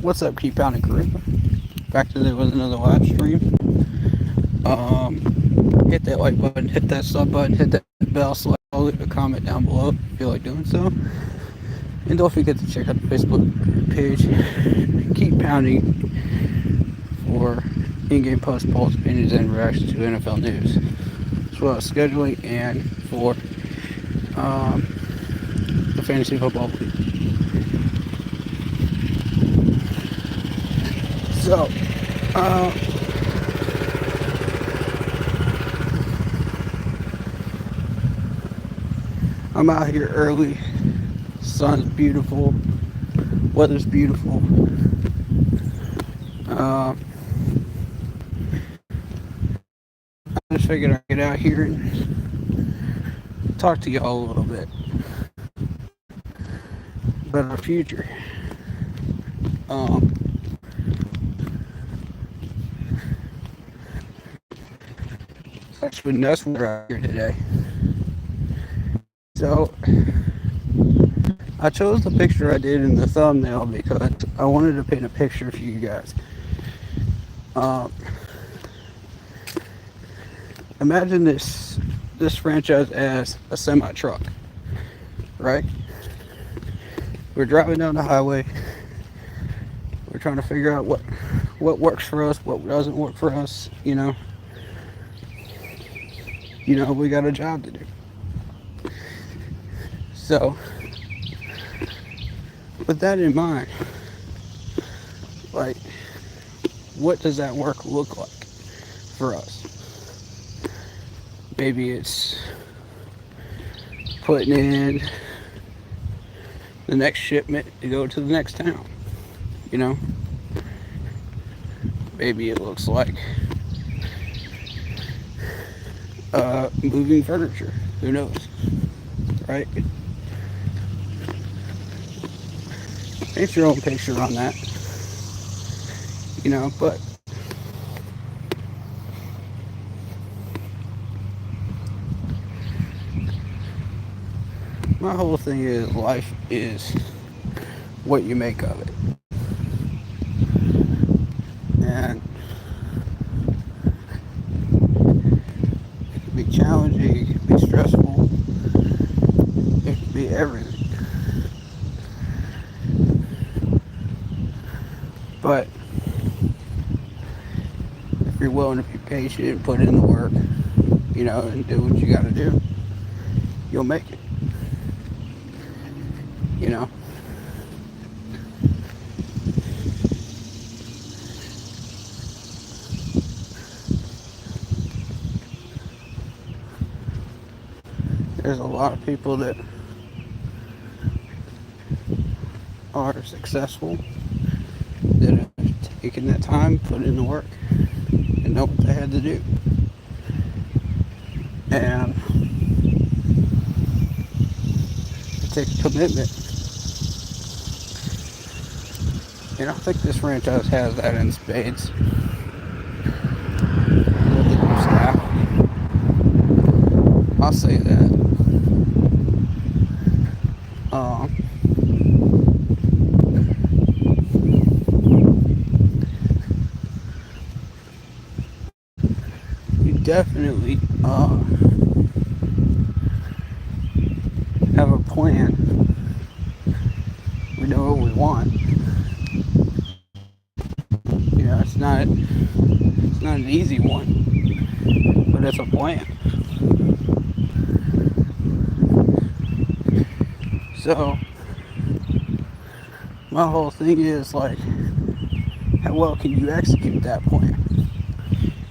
What's up, Keep Pounding Crew? Back to with another live stream. Hit that like button, hit that sub button, hit that bell, leave a comment down below if you feel like doing so. And don't forget to check out the Facebook page. Keep Pounding for in-game post, polls, opinions, and reactions to NFL news, as well as scheduling and for the fantasy football league. So, I'm out here early. Sun's beautiful. Weather's beautiful. I just figured I'd get out here and talk to y'all a little bit about our future. It's actually nice weather out here today. So, I chose the picture I did in the thumbnail because I wanted to paint a picture for you guys. Imagine this franchise as a semi truck, right? We're driving down the highway. We're trying to figure out what works for us, what doesn't work for us. We got a job to do. So, with that in mind, like, what does that work look like for us? Maybe it's putting in the next shipment to go to the next town. Maybe it looks like moving furniture. Who knows, right? Paint your own picture on that, but my whole thing is life is what you make of it. And it can be challenging, it can be stressful, it can be everything. But if you're willing to be patient and put in the work, and do what you gotta do, you'll make it. There's a lot of people that are successful that have taken that time, put in the work, and know what they had to do. And it takes commitment. And I think this franchise has that in spades. With the new staff. I'll say that. You definitely have a plan. We know what we want. It's not an easy one, but it's a plan. So my whole thing is like, how well can you execute that plan?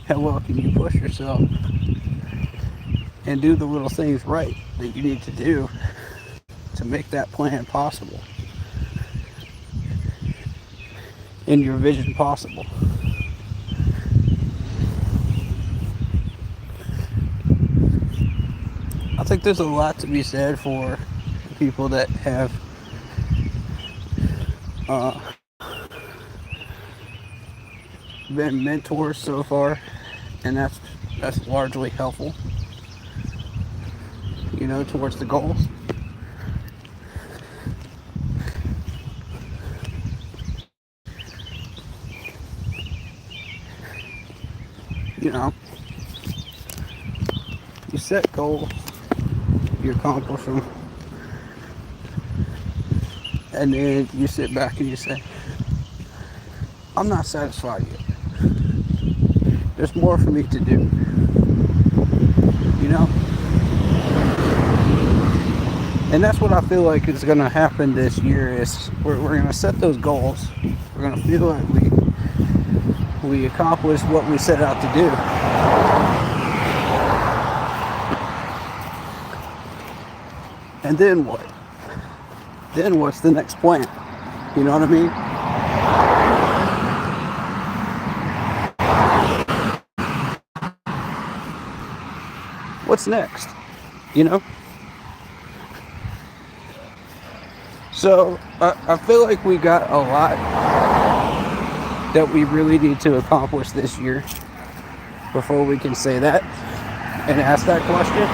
How well can you push yourself and do the little things right that you need to do to make that plan possible and your vision possible? I think there's a lot to be said for people that have been mentors so far, and that's largely helpful, towards the goals. You know, you set goals, you accomplish them, and then you sit back and you say, I'm not satisfied yet. There's more for me to do. You know? And that's what I feel like is going to happen this year is we're going to set those goals. We're going to feel like we accomplished what we set out to do. And then what? Then what's the next plan? You know what I mean? What's next? You know? So I feel like we got a lot that we really need to accomplish this year before we can say that and ask that question.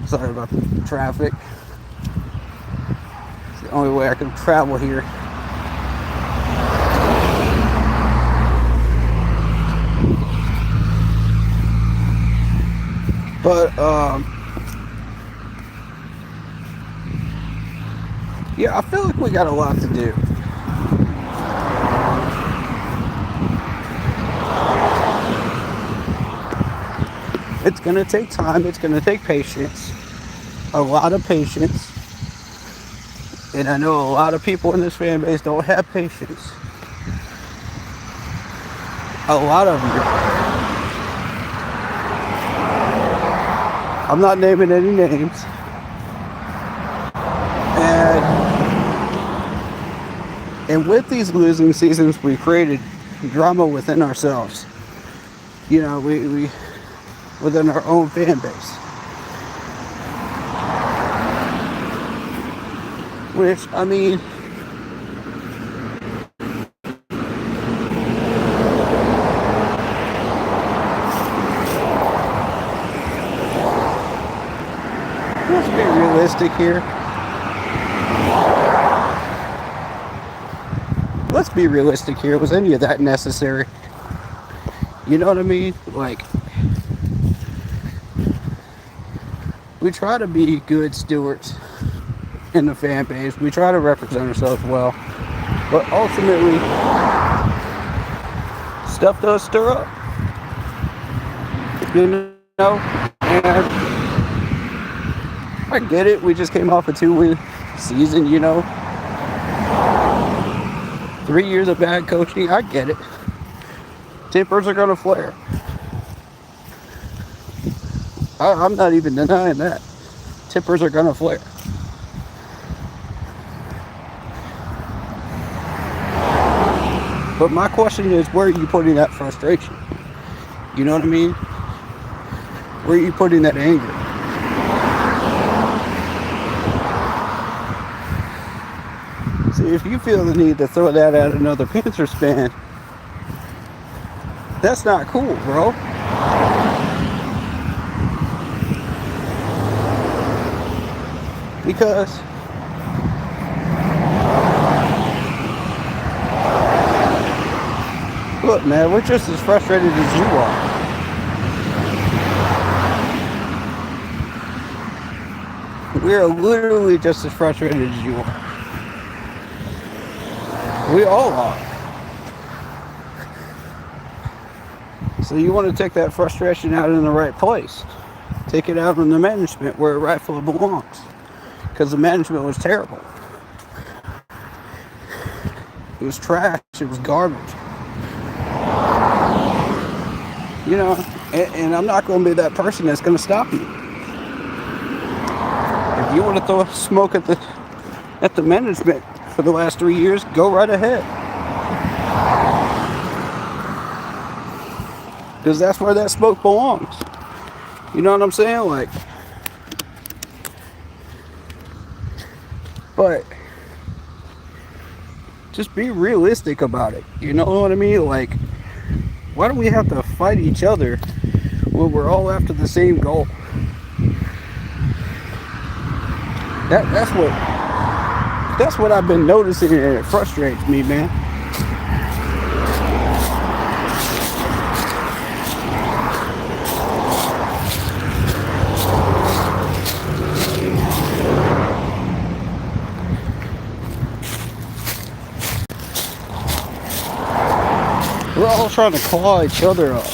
Sorry about the traffic. It's the only way I can travel here. But yeah, I feel like we got a lot to do. It's going to take time. It's going to take patience. A lot of patience. And I know a lot of people in this fan base don't have patience. A lot of you. I'm not naming any names. And with these losing seasons, we created drama within ourselves. You know, we within our own fan base. Which, I mean, let's be realistic here. Let's be realistic here. Was any of that necessary? You know what I mean? Like, we try to be good stewards in the fan base. We try to represent ourselves well. But ultimately, stuff does stir up. You know? And I get it. We just came off a 2-win season, you know? 3 years of bad coaching, I get it. Tempers are gonna flare. I'm not even denying that. Tempers are gonna flare. But my question is, where are you putting that frustration? You know what I mean? Where are you putting that anger? See, if you feel the need to throw that at another Panthers fan, that's not cool, bro. Because look, man, we're just as frustrated as you are. We are literally just as frustrated as you are. We all are. So you want to take that frustration out in the right place. Take it out on the management where it rightfully belongs. Because the management was terrible. It was trash. It was garbage. You know, and I'm not going to be that person that's going to stop you. If you want to throw smoke at the management for the last 3 years, go right ahead. Because that's where that smoke belongs. You know what I'm saying? Like, but just be realistic about it. You know what I mean? Like, why do we have to fight each other when we're all after the same goal? That's what I've been noticing, and it frustrates me, man. all trying to claw each other up.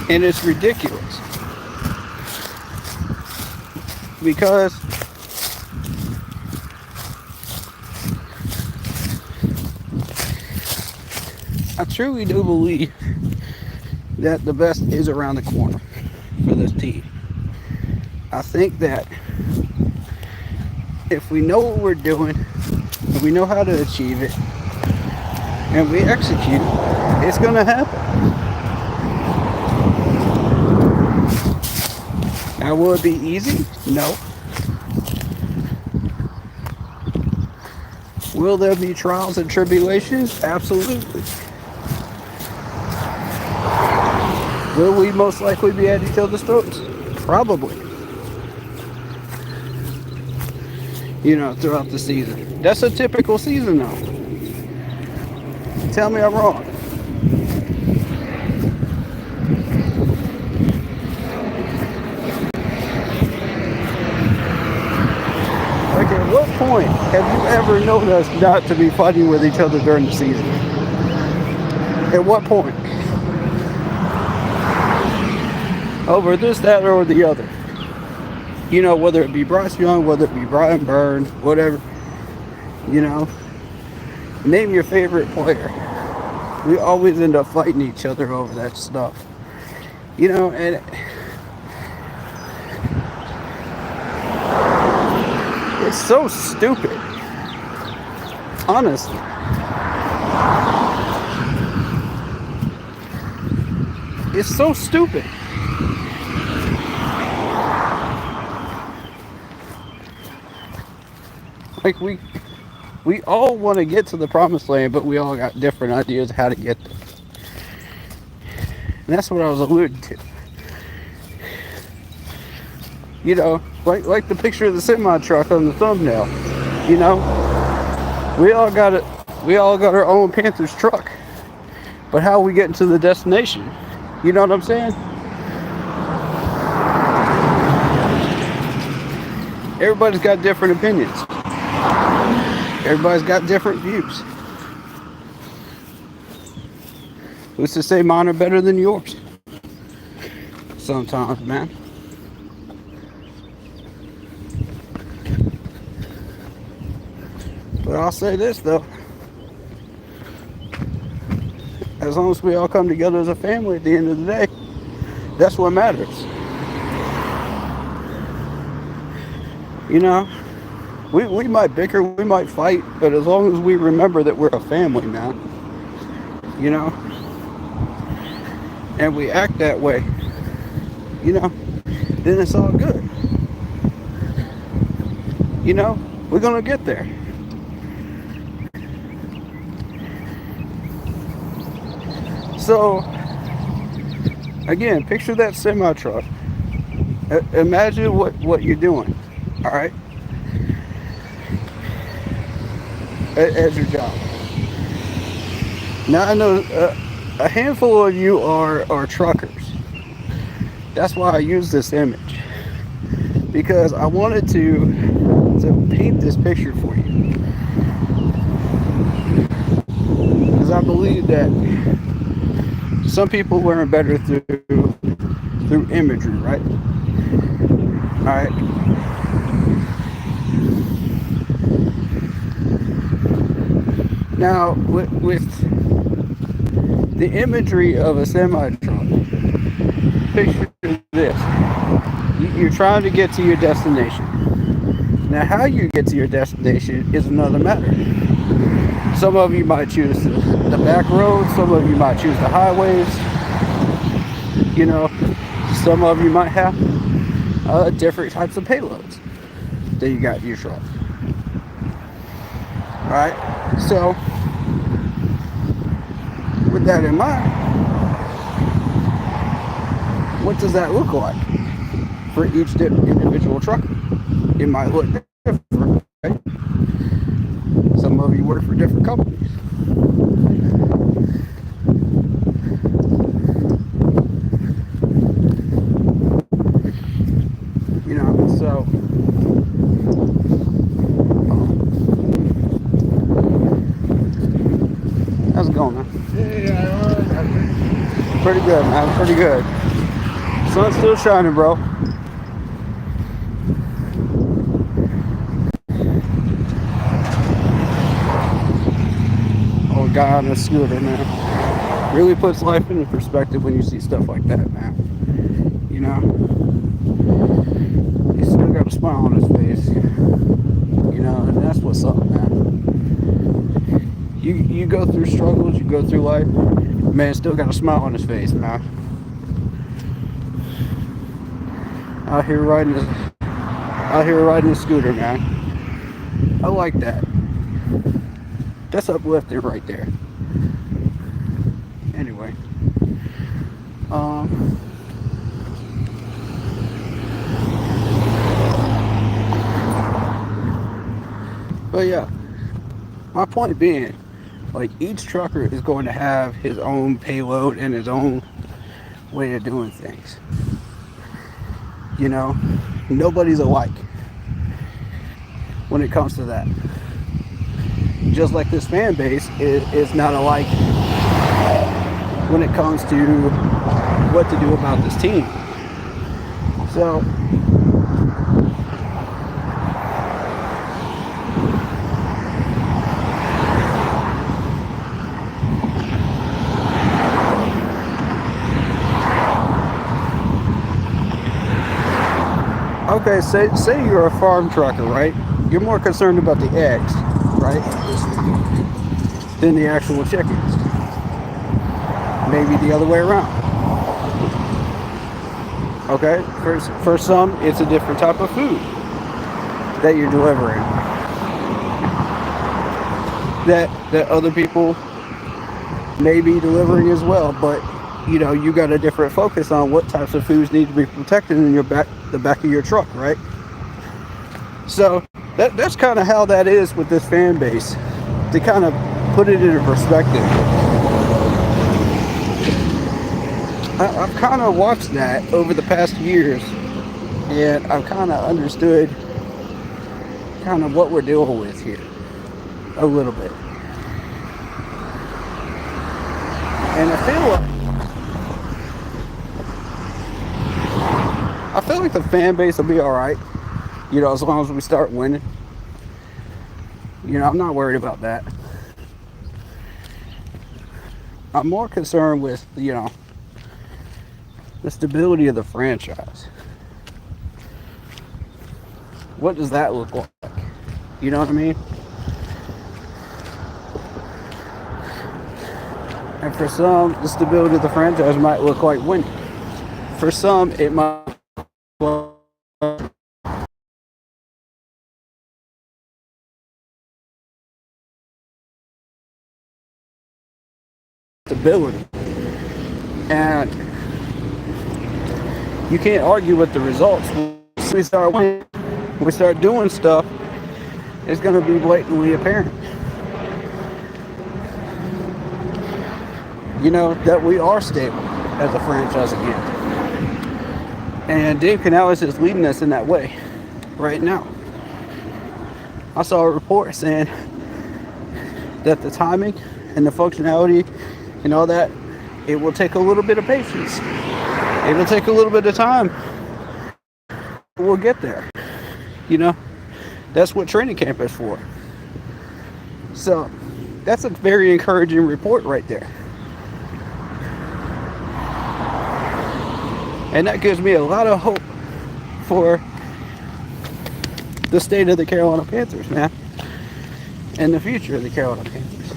And it's ridiculous. Because I truly do believe that the best is around the corner for this team. I think that if we know what we're doing, if we know how to achieve it, and we execute, it's going to happen. Now, will it be easy? No. Will there be trials and tribulations? Absolutely. Will we most likely be at each other's throats? Probably. You know, throughout the season. That's a typical season, though. Tell me I'm wrong. Like, at what point have you ever known us not to be fighting with each other during the season? At what point? Over this, that, or the other. You know, whether it be Bryce Young, whether it be Brian Burns, whatever. You know, name your favorite player. We always end up fighting each other over that stuff. You know, and it's so stupid. Honestly. It's so stupid. Like, we all want to get to the promised land, but we all got different ideas how to get there. And that's what I was alluding to. You know, like the picture of the semi-truck on the thumbnail. You know, we all got our own Panthers truck. But how are we getting to the destination? You know what I'm saying? Everybody's got different opinions. Everybody's got different views. Who's to say mine are better than yours? Sometimes, man. But I'll say this, though. As long as we all come together as a family at the end of the day, that's what matters. You know? We might bicker, we might fight, but as long as we remember that we're a family, man, you know, and we act that way, you know, then it's all good. You know, we're gonna get there. So, again, picture that semi-truck. Imagine what you're doing, all right? As your job. Now I know a handful of you are truckers. That's why I use this image, because I wanted to paint this picture for you, because I believe that some people learn better through imagery, right? All right. Now, with the imagery of a semi-truck, picture this. You're trying to get to your destination. Now, how you get to your destination is another matter. Some of you might choose the back roads. Some of you might choose the highways. You know, some of you might have different types of payloads that you got in your truck. All right, so with that in mind, what does that look like for each individual trucker? It might look different, right? Some of you work for different companies. You know, so Pretty good, man. Pretty good. Sun's still shining, bro. Oh, guy on a scooter, man. Really puts life into perspective when you see stuff like that, man. You know? He's still got a smile on his face. You know, and that's what's up, man. You go through struggles, you go through life, man still got a smile on his face, man. Out here riding a scooter, man. I like that. That's uplifting right there. Anyway. But yeah, my point being, like, each trucker is going to have his own payload and his own way of doing things. You know, nobody's alike when it comes to that. Just like this fan base is not alike when it comes to what to do about this team. So, okay, say you're a farm trucker, right? You're more concerned about the eggs, right, than the actual chickens. Maybe the other way around. Okay, for some, it's a different type of food that you're delivering. That other people may be delivering as well, but you know, you got a different focus on what types of foods need to be protected in the back of your truck, right? So that's kind of how that is with this fan base, to kind of put it into perspective. I've kind of watched that over the past years, and I've kind of understood kind of what we're dealing with here a little bit. And I feel like the fan base will be all right, you know, as long as we start winning. You know, I'm not worried about that. I'm more concerned with, you know, the stability of the franchise. What does that look like? You know what I mean? And for some, the stability of the franchise might look like winning. For some, it might look like stability. And you can't argue with the results. Once we start winning, we start doing stuff, it's going to be blatantly apparent. You know, that we are stable as a franchise again. And Dave Canales is leading us in that way right now. I saw a report saying that the timing and the functionality and all that, it will take a little bit of patience. It'll take a little bit of time. We'll get there. You know, that's what training camp is for. So that's a very encouraging report right there. And that gives me a lot of hope for the state of the Carolina Panthers, man. And the future of the Carolina Panthers.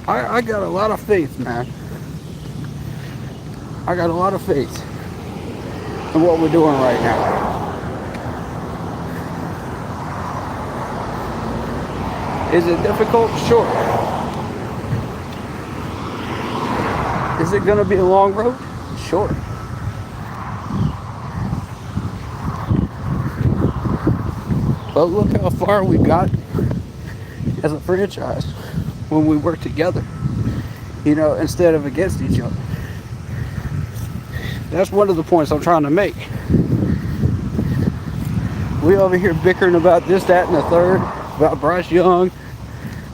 I got a lot of faith, man. I got a lot of faith in what we're doing right now. Is it difficult? Sure. Is it going to be a long road? Sure. But look how far we got as a franchise when we work together, you know, instead of against each other. That's one of the points I'm trying to make. We over here bickering about this, that, and the third, about Bryce Young,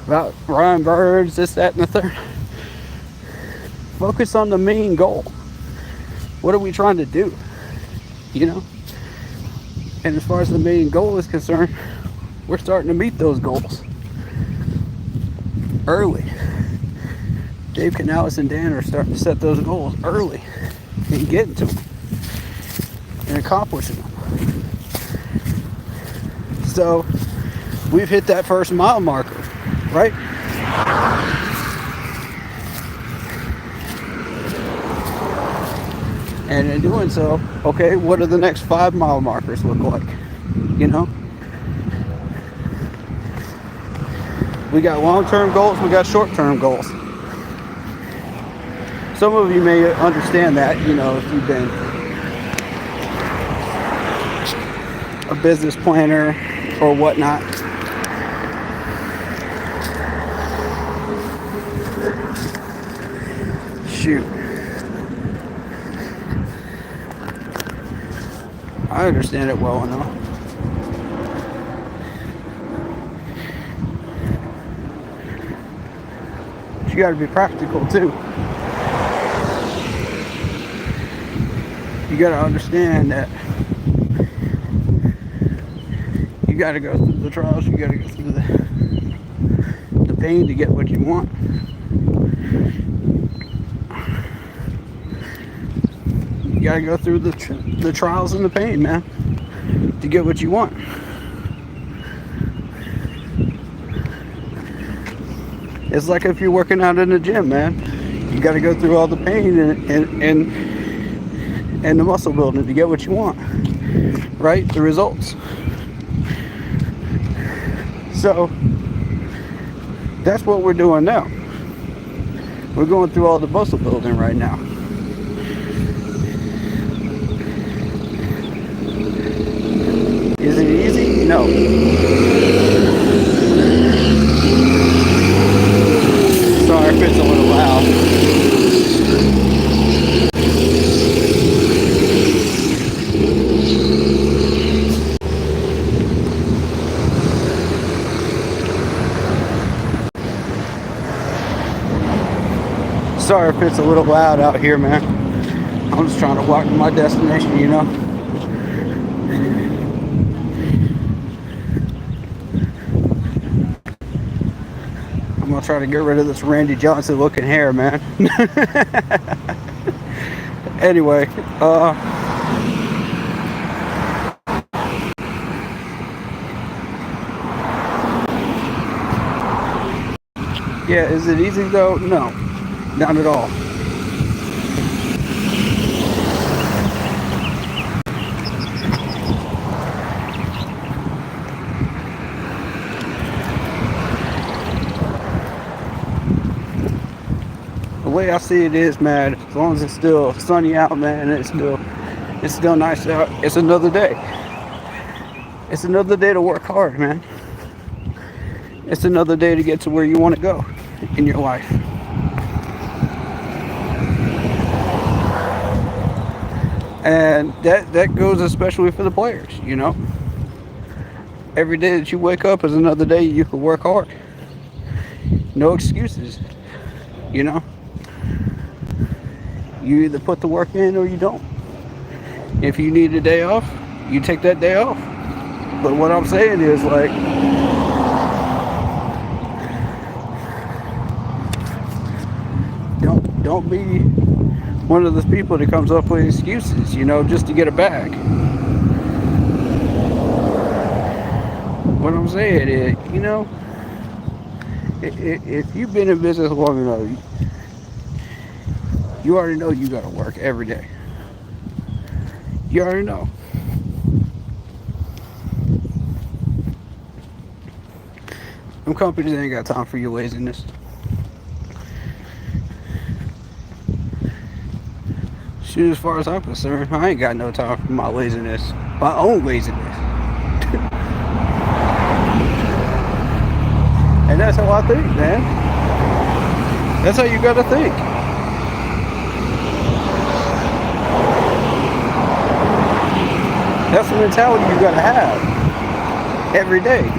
about Ryan Birds, this, that, and the third. Focus on the main goal. What are we trying to do? You know? And as far as the main goal is concerned, we're starting to meet those goals early. Dave Canales and Dan are starting to set those goals early and getting to them and accomplishing them. So we've hit that first mile marker, right? And in doing so, okay, what do the next 5 mile markers look like? You know? We got long-term goals, we got short-term goals. Some of you may understand that, you know, if you've been a business planner or whatnot. Shoot. I understand it well enough. But you got to be practical too. You got to understand that you got to go through the trials, you got to go through the pain to get what you want. You got to go through the trials and the pain, man, to get what you want. It's like if you're working out in the gym, man. You got to go through all the pain and the muscle building to get what you want, right? The results. So that's what we're doing now. We're going through all the muscle building right now. Is it easy? No. Sorry if it's a little loud. Sorry if it's a little loud out here, man. I'm just trying to walk to my destination, you know. I'm gonna try to get rid of this Randy Johnson looking hair, man. Anyway, yeah, is it easy though? No, not at all. The way I see it is, man, as long as it's still sunny out, man, and it's still nice out, it's another day. It's another day to work hard, man. It's another day to get to where you want to go in your life. And that goes especially for the players, you know. Every day that you wake up is another day you can work hard. No excuses, you know. You either put the work in or you don't. If you need a day off, you take that day off. But what I'm saying is, like, don't be one of those people that comes up with excuses, you know, just to get a bag. What I'm saying is, you know, if you've been in business long enough, you already know you gotta work every day. You already know. Them companies ain't got time for your laziness. Shoot, as far as I'm concerned, I ain't got no time for my laziness. My own laziness. And that's how I think, man. That's how you gotta think. That's the mentality you gotta have every day.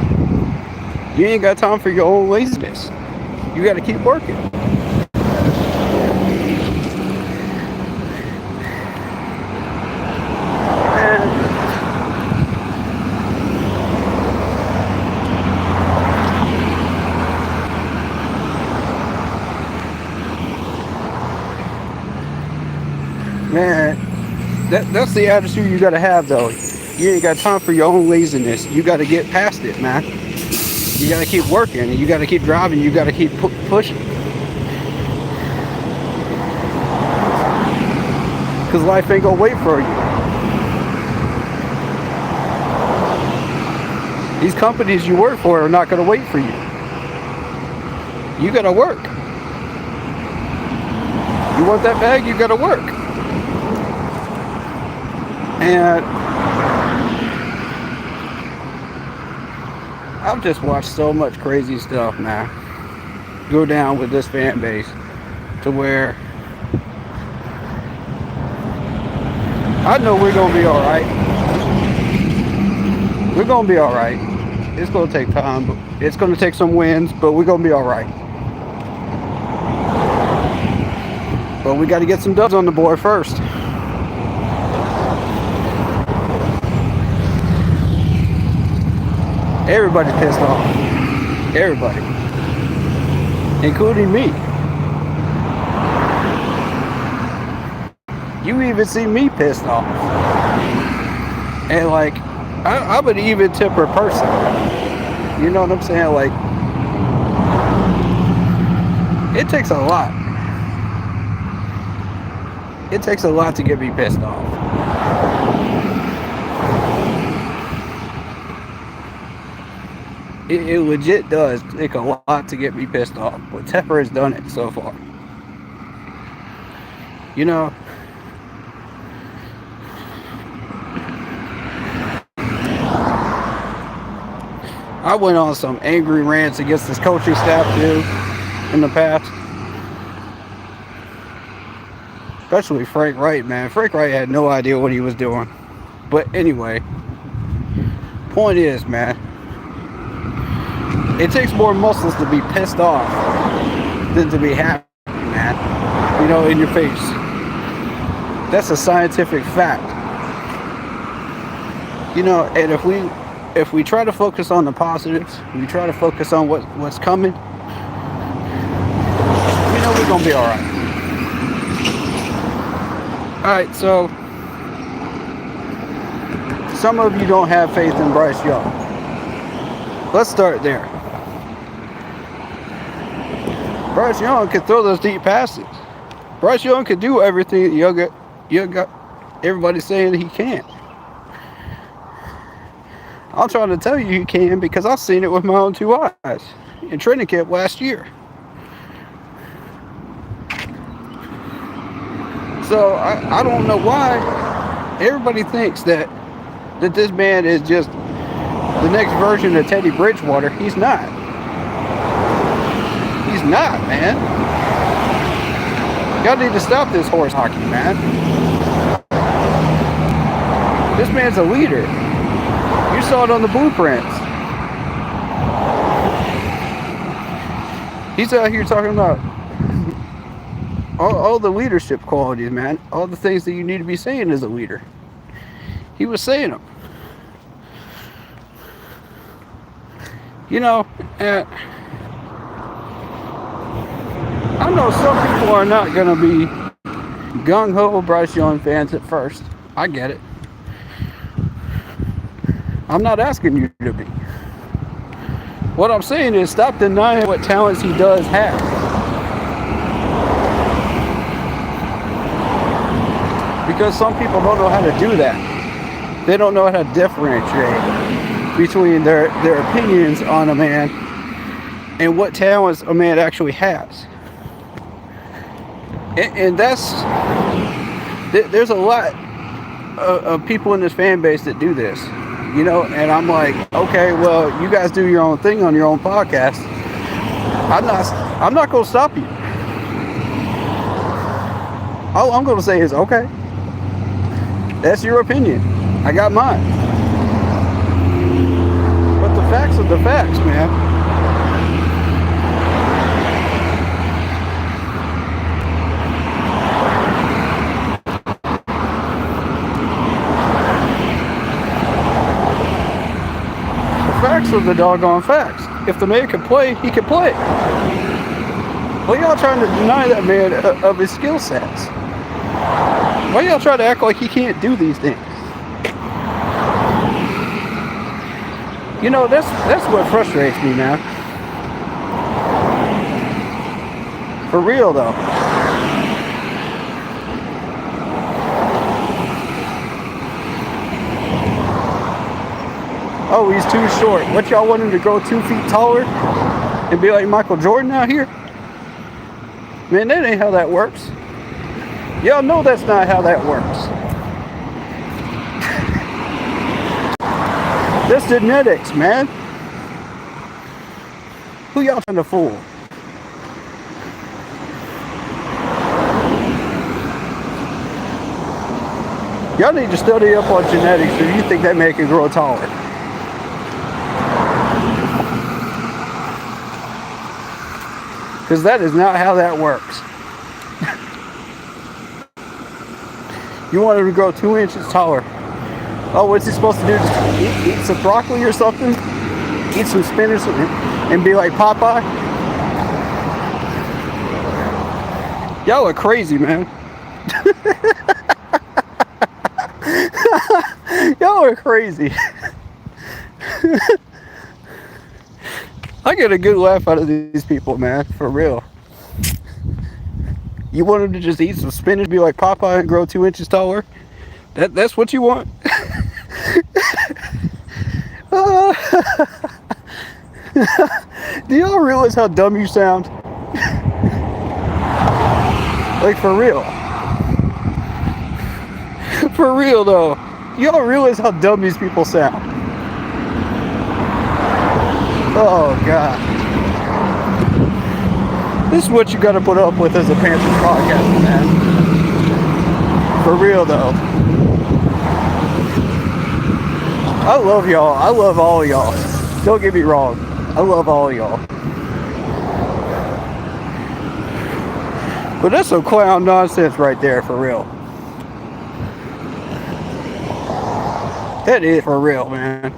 You ain't got time for your own laziness. You got to keep working. Man, that's the attitude you gotta have though. You ain't got time for your own laziness. You gotta get past it, man. You gotta keep working. You gotta keep driving. You gotta keep pushing. Cause life ain't gonna wait for you. These companies you work for are not gonna wait for you. You gotta work. You want that bag? You gotta work. And I've just watched so much crazy stuff, man, go down with this fan base to where I know we're going to be all right. We're going to be all right. It's going to take time, but it's going to take some wins, but we're going to be all right. But we got to get some dubs on the board first. Everybody's pissed off. Everybody. Including me. You even see me pissed off. And like, I'm an even-tempered person. You know what I'm saying? Like, it takes a lot. It takes a lot to get me pissed off. It legit does take a lot to get me pissed off, but Tepper has done it so far. You know, I went on some angry rants against this coaching staff too in the past. Especially Frank Wright, man. Frank Wright had no idea what he was doing. But anyway, point is, man, it takes more muscles to be pissed off than to be happy, man. You know, in your face. That's a scientific fact. You know, and if we try to focus on the positives, we try to focus on what's coming, you know we're gonna be all right. All right, so some of you don't have faith in Bryce Young. Let's start there. Bryce Young can throw those deep passes. Bryce Young can do everything you got everybody saying he can't. I'm trying to tell you he can because I've seen it with my own two eyes in training camp last year. So I don't know why everybody thinks that this man is just the next version of Teddy Bridgewater. He's not. He's not, man. Y'all need to stop this horse hockey, man. This man's a leader. You saw it on the blueprints. He's out here talking about all the leadership qualities, man. All the things that you need to be saying as a leader. He was saying them. You know, I know some people are not going to be gung-ho Bryce Young fans at first. I get it. I'm not asking you to be. What I'm saying is stop denying what talents he does have. Because some people don't know how to do that. They don't know how to differentiate between their opinions on a man and what talents a man actually has. And there's a lot of people in this fan base that do this, you know, and I'm like, okay, well, you guys do your own thing on your own podcast. I'm not going to stop you. All I'm going to say is, okay, that's your opinion. I got mine. But the facts are the facts, man. those are the doggone facts. If the man can play, he can play. Why y'all trying to deny that man of his skill sets? Why y'all try to act like he can't do these things? You know, that's what frustrates me, man. For real, though. Oh, he's too short. What, y'all want him to grow 2 feet taller and be like Michael Jordan out here? Man, that ain't how that works. Y'all know that's not how that works. That's genetics, man. Who y'all trying to fool? Y'all need to study up on genetics if you think that man can grow taller. Because that is not how that works. You want him to grow 2 inches taller. Oh, what's he supposed to do? Just eat some broccoli or something? Eat some spinach and be like Popeye? Y'all are crazy, man. Y'all are crazy. I get a good laugh out of these people, man, for real. You want him to just eat some spinach, be like Popeye, and grow 2 inches taller? That's what you want? Do y'all realize how dumb you sound? Like, for real. For real, though. Y'all realize how dumb these people sound? Oh, God. This is what you gotta put up with as a Panthers podcast, man. For real, though. I love y'all. I love all y'all. Don't get me wrong. I love all y'all. But that's some clown nonsense right there, for real. That is for real, man.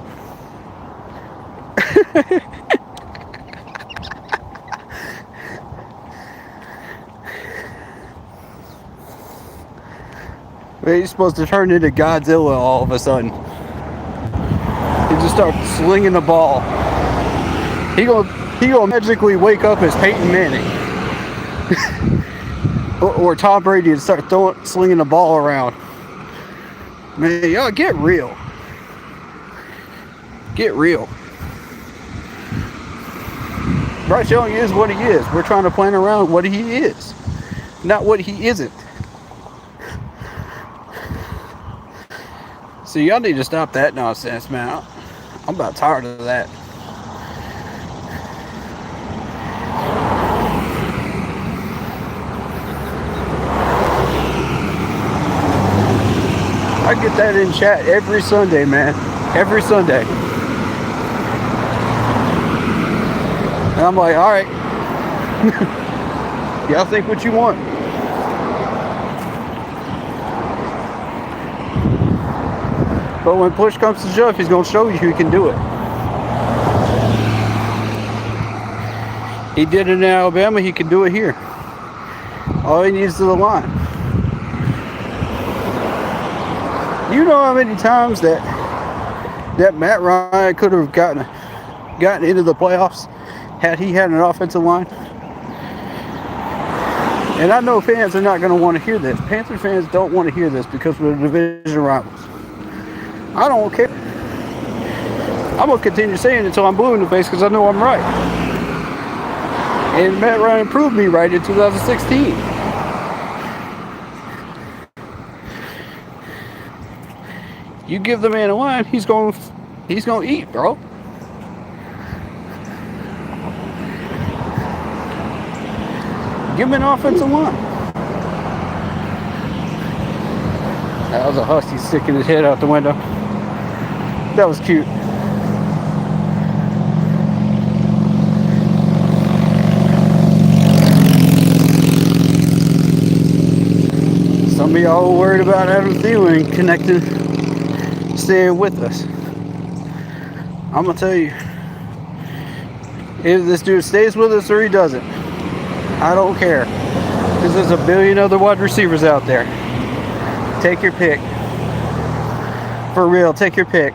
He's supposed to turn into Godzilla all of a sudden. He just starts slinging the ball. He gonna magically wake up as Peyton Manning. or Tom Brady and start slinging the ball around. Man, y'all get real. Get real. Bryce Young is what he is. We're trying to plan around what he is, not what he isn't. So y'all need to stop that nonsense, man. I'm about tired of that. I get that in chat every Sunday, man. Every Sunday. And I'm like, all right. Y'all think what you want. But when push comes to shove, he's going to show you who can do it. He did it in Alabama, he can do it here. All he needs is the line. You know how many times that Matt Ryan could have gotten into the playoffs had he had an offensive line? And I know fans are not going to want to hear this. Panther fans don't want to hear this because we're division rivals. I don't care. I'm going to continue saying it until I'm blue in the face because I know I'm right. And Matt Ryan proved me right in 2016. You give the man a line, he's going to eat, bro. Give him an offensive line. That was a husky sticking his head out the window. That was cute. Some of y'all worried about Adam Thielen connecting, staying with us. I'm gonna tell you, If this dude stays with us or he doesn't, I don't care. Because there's a billion other wide receivers out there. Take your pick. For real, take your pick.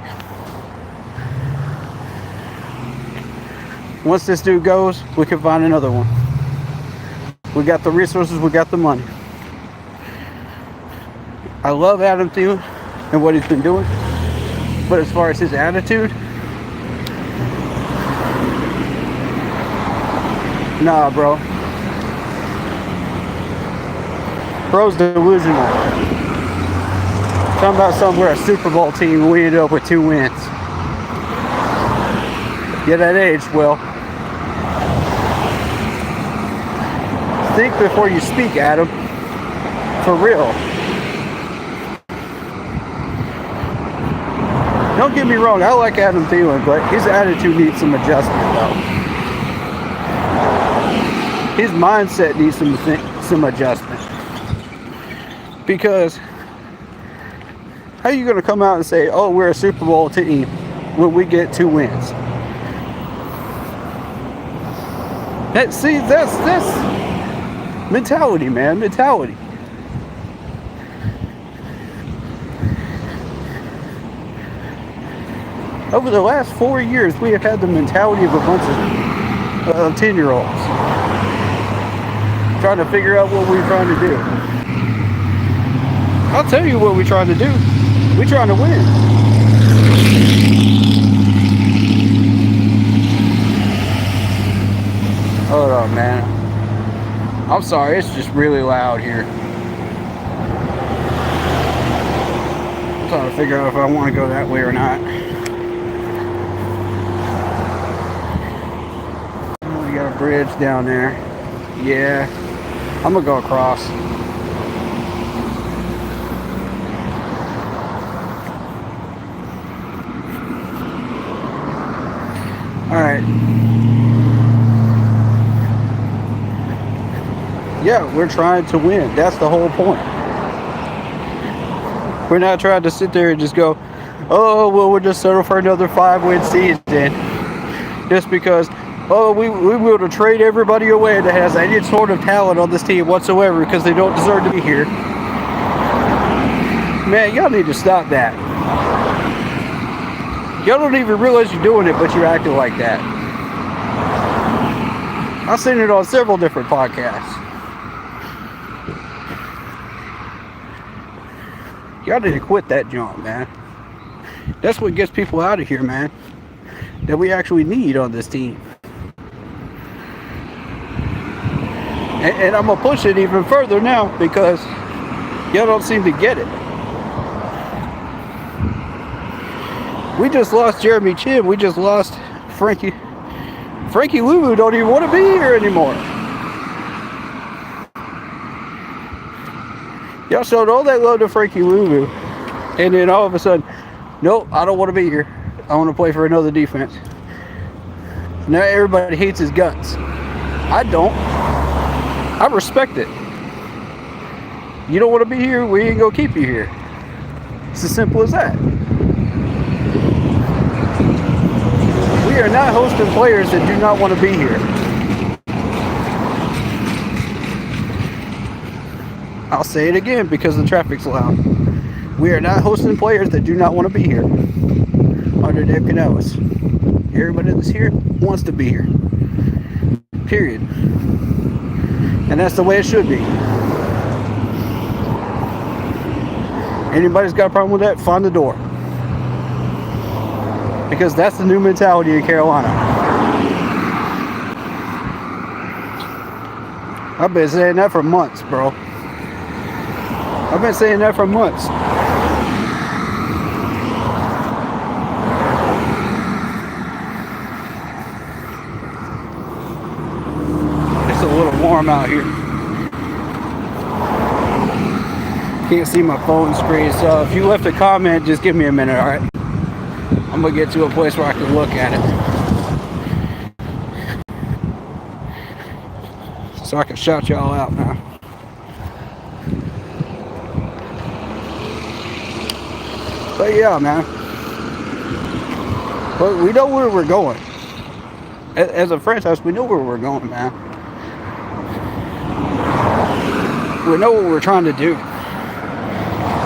Once this dude goes, we can find another one. We got the resources, we got the money. I love Adam Thielen and what he's been doing. But as far as his attitude, nah, bro. Bro's delusional. Talking about something, we're a Super Bowl team and we ended up with 2 wins. Yeah, that aged well. Think before you speak, Adam. For real. Don't get me wrong, I like Adam Thielen, but his attitude needs some adjustment, though. His mindset needs some adjustment. Because how are you going to come out and say, oh, we're a Super Bowl team when we get 2 wins? That's mentality, man. Mentality. Over the last 4 years, we have had the mentality of a bunch of 10-year-olds trying to figure out what we're trying to do. I'll tell you what we're trying to do. We're trying to win. Hold on, man. I'm sorry, it's just really loud here. I'm trying to figure out if I want to go that way or not. Oh, we got a bridge down there. Yeah, I'm gonna go across. Alright. Yeah, we're trying to win. That's the whole point. We're not trying to sit there and just go, oh, well, we'll just settle for another 5-win season. Just because, oh, we will to trade everybody away that has any sort of talent on this team whatsoever because they don't deserve to be here. Man, y'all need to stop that. Y'all don't even realize you're doing it, but you're acting like that. I've seen it on several different podcasts. Y'all need to quit that junk, man. That's what gets people out of here, man. That we actually need on this team. And I'm going to push it even further now because y'all don't seem to get it. We just lost Jeremy Chinn. We just lost Frankie. Frankie Louvu don't even want to be here anymore. Y'all showed all that love to Frankie Louvu. And then all of a sudden, nope, I don't want to be here. I want to play for another defense. Now everybody hates his guts. I don't. I respect it. You don't want to be here, we ain't going to keep you here. It's as simple as that. We are not hosting players that do not want to be here. I'll say it again because the traffic's loud. We are not hosting players that do not want to be here under Dave Canales. Everybody that's here wants to be here. Period. And that's the way it should be. Anybody's got a problem with that, find the door. Because that's the new mentality in Carolina. I've been saying that for months, bro. I've been saying that for months. It's a little warm out here. Can't see my phone screen, so if you left a comment, just give me a minute, alright? I'm gonna get to a place where I can look at it. So I can shout y'all out now. But yeah, man. But we know where we're going. As a franchise, we know where we're going, man. We know what we're trying to do.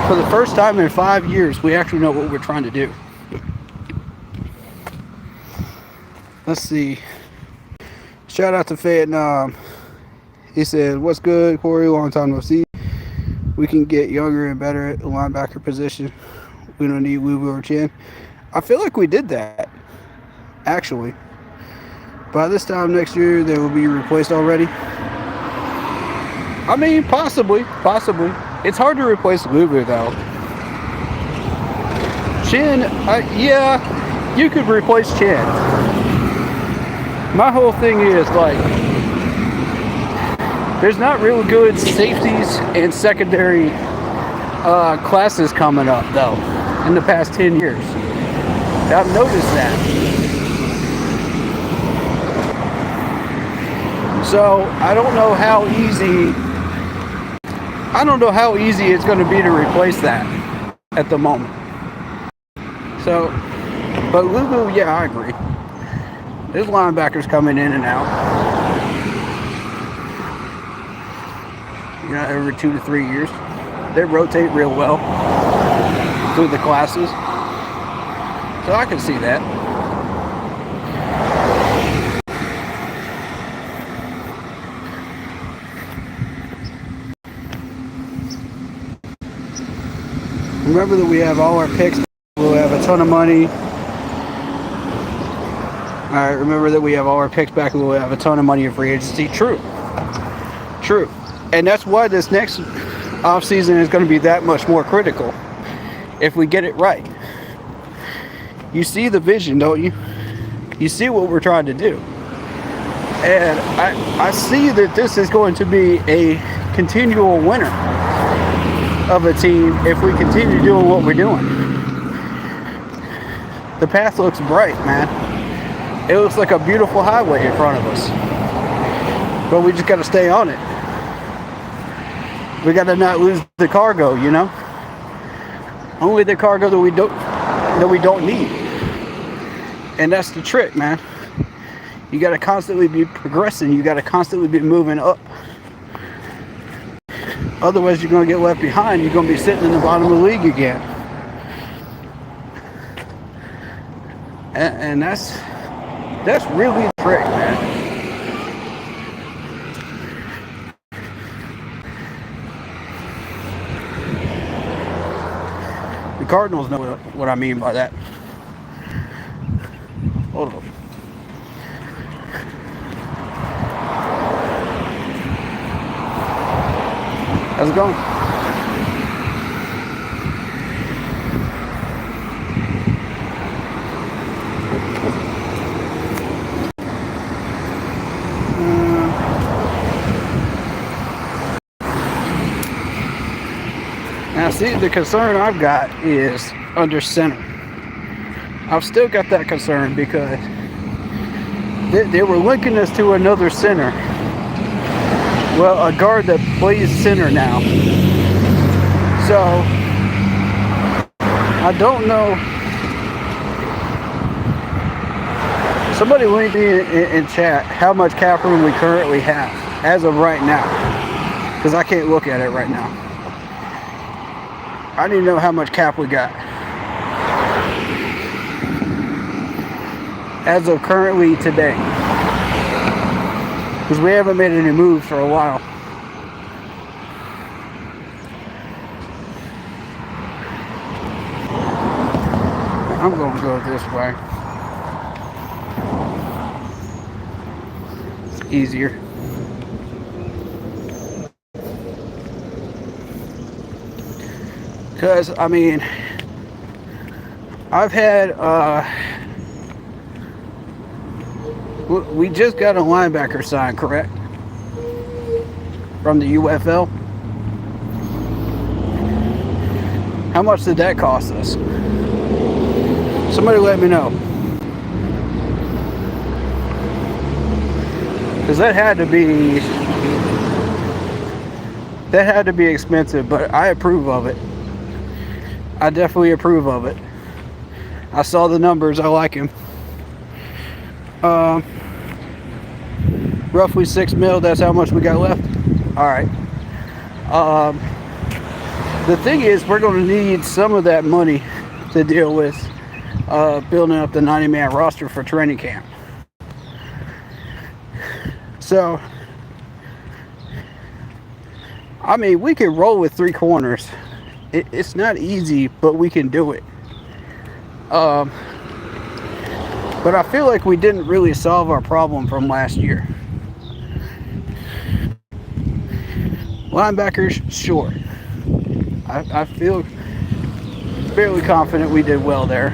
For the first time in 5 years, we actually know what we're trying to do. Let's see. Shout out to Vietnam. He said, "What's good, Corey? Long time no see. We can get younger and better at the linebacker position. We don't need Wu or Chin." I feel like we did that, actually. By this time next year, they will be replaced already. I mean, possibly. It's hard to replace Luvu, though. Chin, yeah, you could replace Chin. My whole thing is, like, there's not real good safeties and secondary classes coming up, though, in the past 10 years. I've noticed that. So, I don't know how easy it's going to be to replace that at the moment. So, but Luvu, yeah, I agree. There's linebackers coming in and out. You know, every 2 to 3 years. They rotate real well through the classes. So I can see that. Remember that we have all our picks. We'll have a ton of money. Alright, remember that we have all our picks back and we'll have a ton of money in free agency. True. And that's why this next offseason is going to be that much more critical if we get it right. You see the vision, don't you? You see what we're trying to do. And I see that this is going to be a continual winner of a team if we continue doing what we're doing. The path looks bright, man. It looks like a beautiful highway in front of us. But we just got to stay on it. We got to not lose the cargo, you know? Only the cargo that we don't need. And that's the trick, man. You got to constantly be progressing. You got to constantly be moving up. Otherwise, you're going to get left behind. You're going to be sitting in the bottom of the league again. And that's really the trick, man. The Cardinals know what I mean by that. Hold on. How's it going? Now, see, the concern I've got is under center. I've still got that concern because they were linking us to another center. Well, a guard that plays center now. So, I don't know. Somebody link me in chat how much cap room we currently have as of right now. Because I can't look at it right now. I need to know how much cap we got. As of currently today. Because we haven't made any moves for a while. I'm going to go this way. It's easier. Because, I mean, I've had, we just got a linebacker signed, correct? From the UFL. How much did that cost us? Somebody let me know. Because that had to be expensive, but I approve of it. I definitely approve of it. I saw the numbers. I like him. roughly 6 mil. That's how much we got left. All right. The thing is, we're going to need some of that money to deal with building up the 90-man roster for training camp. So, I mean, we can roll with 3 corners. It's not easy, but we can do it. But I feel like we didn't really solve our problem from last year. Linebackers, sure. I feel fairly confident we did well there.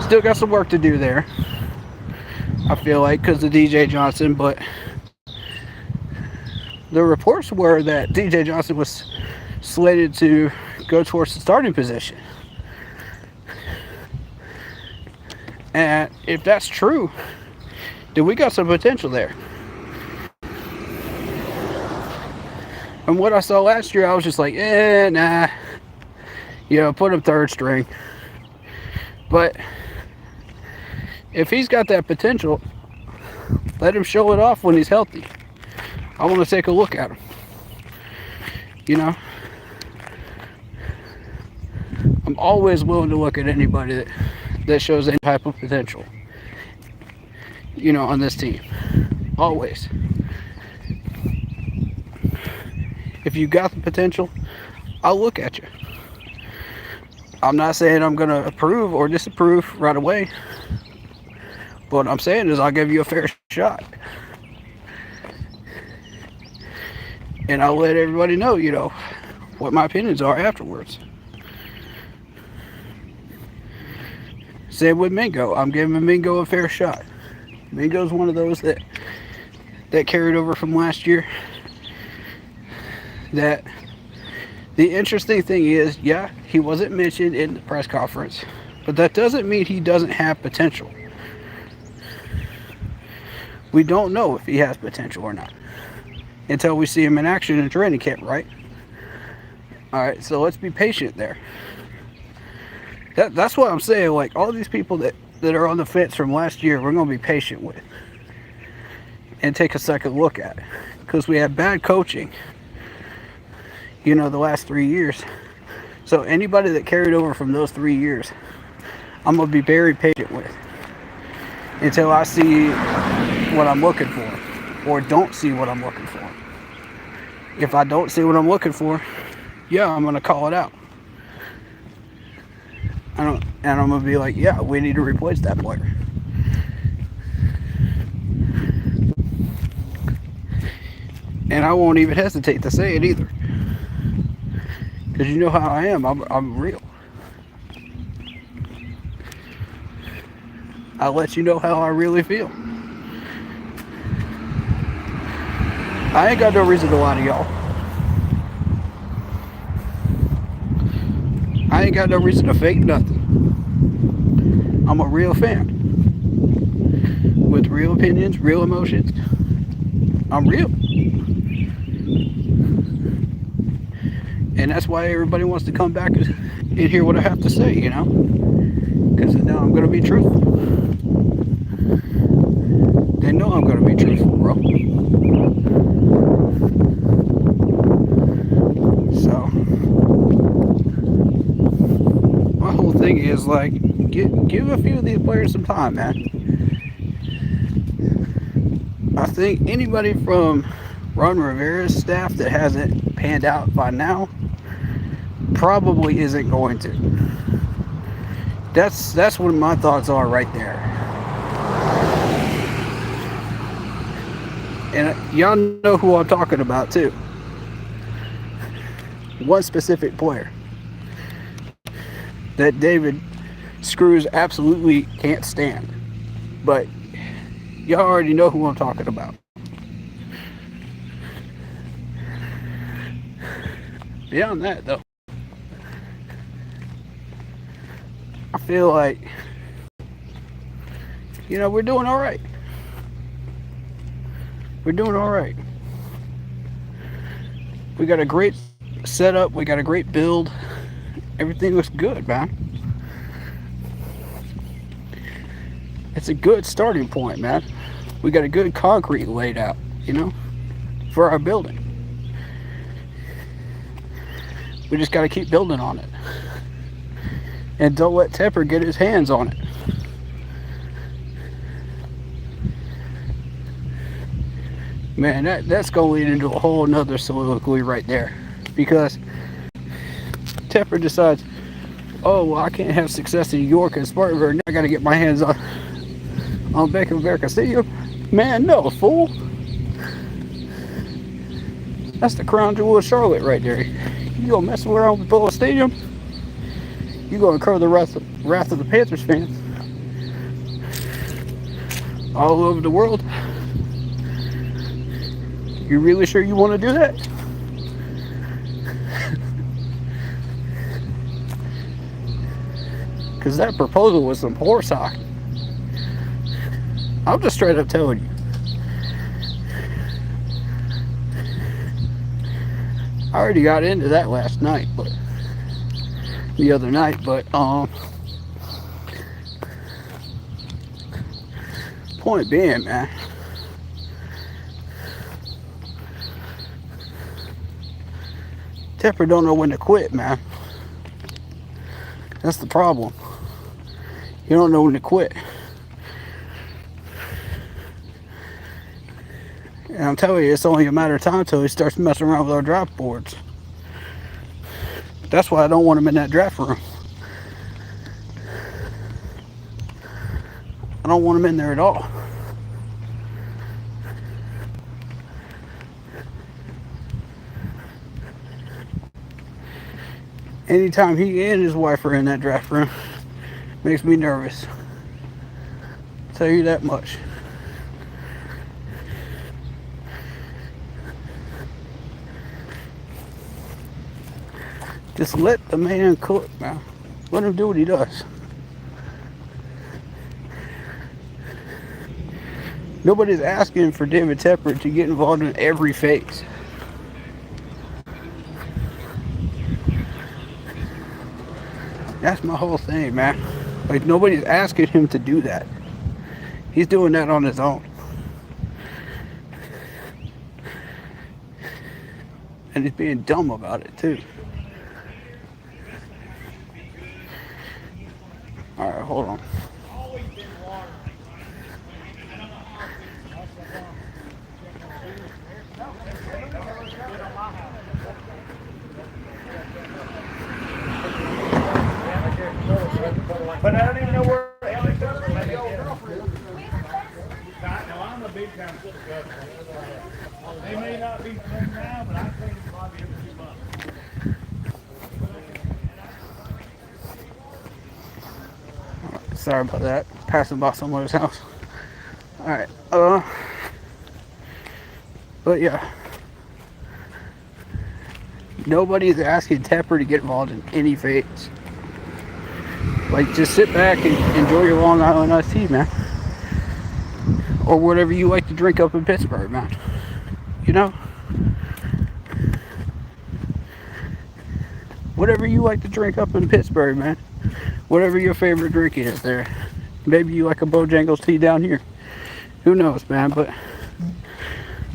Still got some work to do there, I feel like, because of DJ Johnson, but the reports were that DJ Johnson was slated to go towards the starting position. And if that's true, then we got some potential there. And what I saw last year, I was just like, nah. Put him third string. But if he's got that potential, let him show it off when he's healthy. I want to take a look at him. I'm always willing to look at anybody that shows any type of potential, on this team. Always. If you got the potential, I'll look at you. I'm not saying I'm going to approve or disapprove right away. What I'm saying is I'll give you a fair shot. And I'll let everybody know, what my opinions are afterwards. Same with Mingo. I'm giving Mingo a fair shot. Mingo's one of those that carried over from last year. That the interesting thing is, yeah, he wasn't mentioned in the press conference, but that doesn't mean he doesn't have potential. We don't know if he has potential or not until we see him in action in training camp, right? All right, so let's be patient there. That's what I'm saying. Like, all these people that are on the fence from last year, we're going to be patient with and take a second look at it, because we had bad coaching, the last 3 years. So anybody that carried over from those 3 years, I'm going to be very patient with until I see what I'm looking for, or don't see what I'm looking for. If I don't see what I'm looking for, yeah, I'm going to call it out. And I'm going to be like, yeah, we need to replace that player. And I won't even hesitate to say it either. Because you know how I am. I'm real. I'll let you know how I really feel. I ain't got no reason to lie to y'all. I ain't got no reason to fake nothing. I'm a real fan. With real opinions, real emotions. I'm real. And that's why everybody wants to come back and hear what I have to say, Because they know I'm going to be truthful. They know I'm going to be truthful, bro. So, my whole thing is, like, give a few of these players some time, man. I think anybody from Ron Rivera's staff that hasn't panned out by now probably isn't going to. That's what my thoughts are right there. And y'all know who I'm talking about too. One specific player that David Screws absolutely can't stand. But y'all already know who I'm talking about. Beyond that, though, I feel like, we're doing all right. We're doing all right. We got a great setup. We got a great build. Everything looks good, man. It's a good starting point, man. We got a good concrete laid out, you know, for our building. We just got to keep building on it. And don't let Tepper get his hands on it. Man, that's going to lead into a whole nother soliloquy right there. Because Tepper decides, oh, well, I can't have success in New York and Spartanburg. Now I got to get my hands on Bank of America Stadium. Man, no, fool. That's the crown jewel of Charlotte right there. You gonna mess around with Bullitt Stadium? You gonna incur the wrath of the Panthers fans all over the world? You really sure you want to do that? Because that proposal was some horse hock. I'm just straight up telling you. I already got into that last night, but the other night, but point being, man, Tepper don't know when to quit, man. That's the problem. You don't know when to quit. And I'm telling you, it's only a matter of time until he starts messing around with our draft boards. That's why I don't want him in that draft room. I don't want him in there at all. Anytime he and his wife are in that draft room, makes me nervous. I'll tell you that much. Just let the man cook, man. Let him do what he does. Nobody's asking for David Tepper to get involved in every phase. That's my whole thing, man. Like, nobody's asking him to do that. He's doing that on his own. And he's being dumb about it, too. Alright, hold on. But I don't even know where Alex is. Maybe old girlfriend. Now I'm a big time foot governor. They may not be clean now, but I clean them probably every 2 months. Sorry about that. Passing by someone's house. Alright, but yeah. Nobody's asking Tepper to get involved in any phase. Like, just sit back and enjoy your Long Island iced tea, man. Or whatever you like to drink up in Pittsburgh, man. You know? Whatever you like to drink up in Pittsburgh, man. Whatever your favorite drink is there. Maybe you like a Bojangles tea down here. Who knows, man? But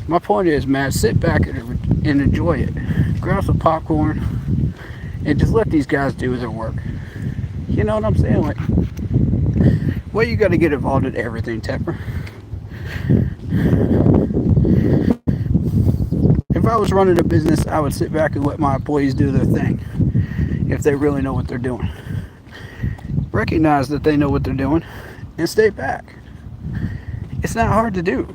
my point is, man, sit back and enjoy it. Grab some popcorn and just let these guys do their work. You know what I'm saying? Like, well, you got to get involved in everything, Tepper. If I was running a business, I would sit back and let my employees do their thing. If they really know what they're doing. Recognize that they know what they're doing and stay back. It's not hard to do.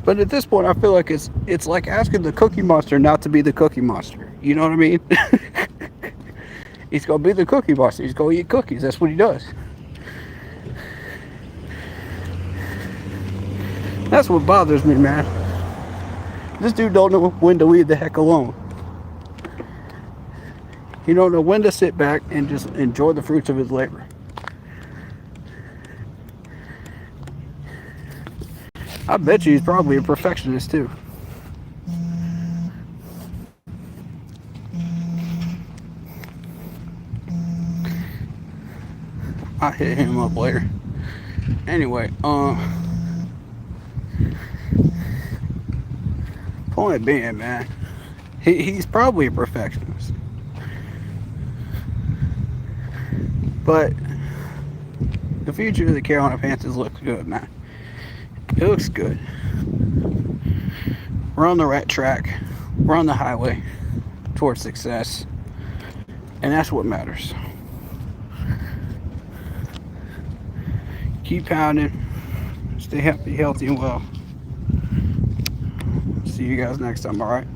But at this point, I feel like it's like asking the Cookie Monster not to be the Cookie Monster. You know what I mean? He's gonna be the Cookie Monster. He's gonna eat cookies. That's what he does. That's what bothers me, man. This dude don't know when to leave the heck alone. He don't know when to sit back and just enjoy the fruits of his labor. I bet you he's probably a perfectionist too. I'll hit him up later. Anyway, point being, man, he's probably a perfectionist, but the future of the Carolina Panthers looks good, man. It looks good. We're on the right track. We're on the highway towards success, and that's what matters. Keep pounding. Stay happy, healthy, and well. See you guys next time, alright?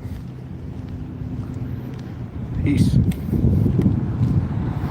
Peace.